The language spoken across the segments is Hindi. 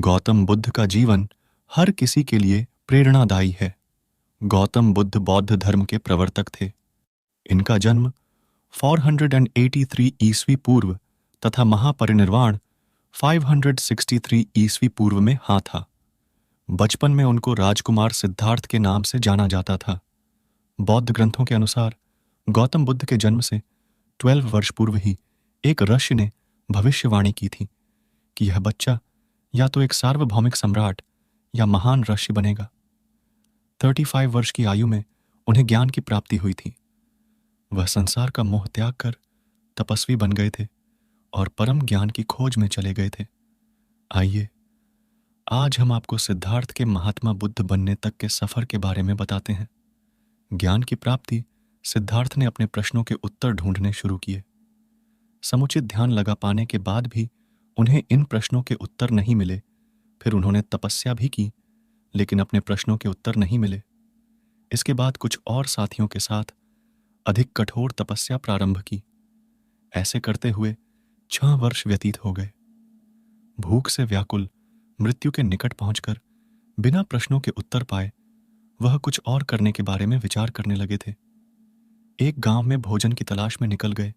गौतम बुद्ध का जीवन हर किसी के लिए प्रेरणादायी है। गौतम बुद्ध बौद्ध धर्म के प्रवर्तक थे। इनका जन्म 483 ईस्वी पूर्व तथा महापरिनिर्वाण 563 ईस्वी पूर्व में था। बचपन में उनको राजकुमार सिद्धार्थ के नाम से जाना जाता था। बौद्ध ग्रंथों के अनुसार गौतम बुद्ध के जन्म से 12 वर्ष पूर्व ही एक ऋषि ने भविष्यवाणी की थी कि यह बच्चा या तो एक सार्वभौमिक सम्राट या महान ऋषि बनेगा। 35 वर्ष की आयु में उन्हें ज्ञान की प्राप्ति हुई थी। वह संसार का मोह त्याग कर तपस्वी बन गए थे और परम ज्ञान की खोज में चले गए थे। आइए आज हम आपको सिद्धार्थ के महात्मा बुद्ध बनने तक के सफर के बारे में बताते हैं। ज्ञान की प्राप्ति सिद्धार्थ ने अपने प्रश्नों के उत्तर ढूंढने शुरू किए। समुचित ध्यान लगा पाने के बाद भी उन्हें इन प्रश्नों के उत्तर नहीं मिले। फिर उन्होंने तपस्या भी की, लेकिन अपने प्रश्नों के उत्तर नहीं मिले। इसके बाद कुछ और साथियों के साथ अधिक कठोर तपस्या प्रारंभ की। ऐसे करते हुए 6 वर्ष व्यतीत हो गए। भूख से व्याकुल, मृत्यु के निकट पहुंचकर बिना प्रश्नों के उत्तर पाए वह कुछ और करने के बारे में विचार करने लगे थे। एक गांव में भोजन की तलाश में निकल गए।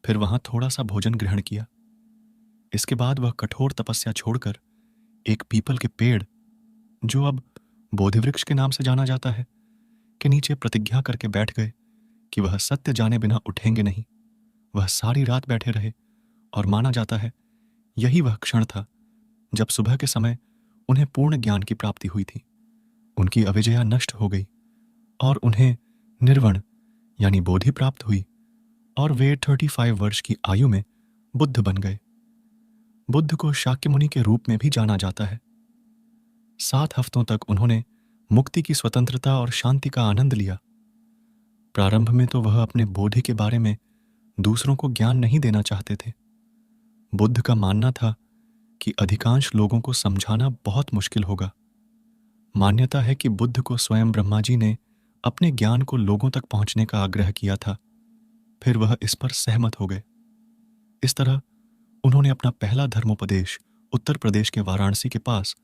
फिर वहां थोड़ा सा भोजन ग्रहण किया। इसके बाद वह कठोर तपस्या छोड़कर एक पीपल के पेड़, जो अब बोधिवृक्ष के नाम से जाना जाता है, के नीचे प्रतिज्ञा करके बैठ गए कि वह सत्य जाने बिना उठेंगे नहीं। वह सारी रात बैठे रहे और माना जाता है यही वह क्षण था जब सुबह के समय उन्हें पूर्ण ज्ञान की प्राप्ति हुई थी। उनकी अविजया नष्ट हो गई और उन्हें निर्वण यानी बोधि प्राप्त हुई और वे 35 वर्ष की आयु में बुद्ध बन गए। बुद्ध को शाक्य मुनि के रूप में भी जाना जाता है। 7 हफ्तों तक उन्होंने मुक्ति की स्वतंत्रता और शांति का आनंद लिया। प्रारंभ में तो वह अपने बोधि के बारे में दूसरों को ज्ञान नहीं देना चाहते थे। बुद्ध का मानना था कि अधिकांश लोगों को समझाना बहुत मुश्किल होगा। मान्यता है कि बुद्ध को स्वयं ब्रह्मा जी ने अपने ज्ञान को लोगों तक पहुंचने का आग्रह किया था। फिर वह इस पर सहमत हो गए। इस तरह उन्होंने अपना पहला धर्मोपदेश उत्तर प्रदेश के वाराणसी के पास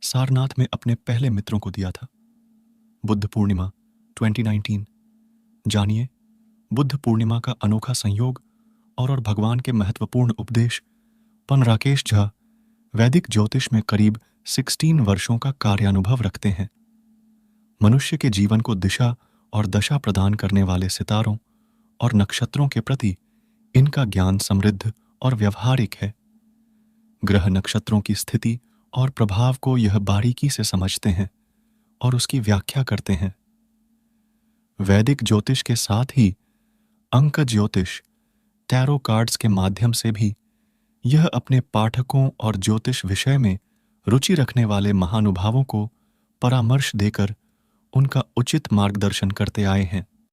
सारनाथ में अपने पहले मित्रों को दिया था। बुद्ध पूर्णिमा 2019। जानिए बुद्ध पूर्णिमा का अनोखा संयोग और भगवान के महत्वपूर्ण उपदेश। पन राकेश झा वैदिक ज्योतिष में करीब 16 वर्षों का कार्यानुभव रखते हैं। मनुष्य के जीवन को दिशा और दशा प्रदान करने वाले सितारों और नक्षत्रों के प्रति इनका ज्ञान समृद्ध और व्यवहारिक है। ग्रह नक्षत्रों की स्थिति और प्रभाव को यह बारीकी से समझते हैं और उसकी व्याख्या करते हैं। वैदिक ज्योतिष के साथ ही अंक ज्योतिष, टैरो कार्ड्स के माध्यम से भी यह अपने पाठकों और ज्योतिष विषय में रुचि रखने वाले महानुभावों को परामर्श देकर उनका उचित मार्गदर्शन करते आए हैं।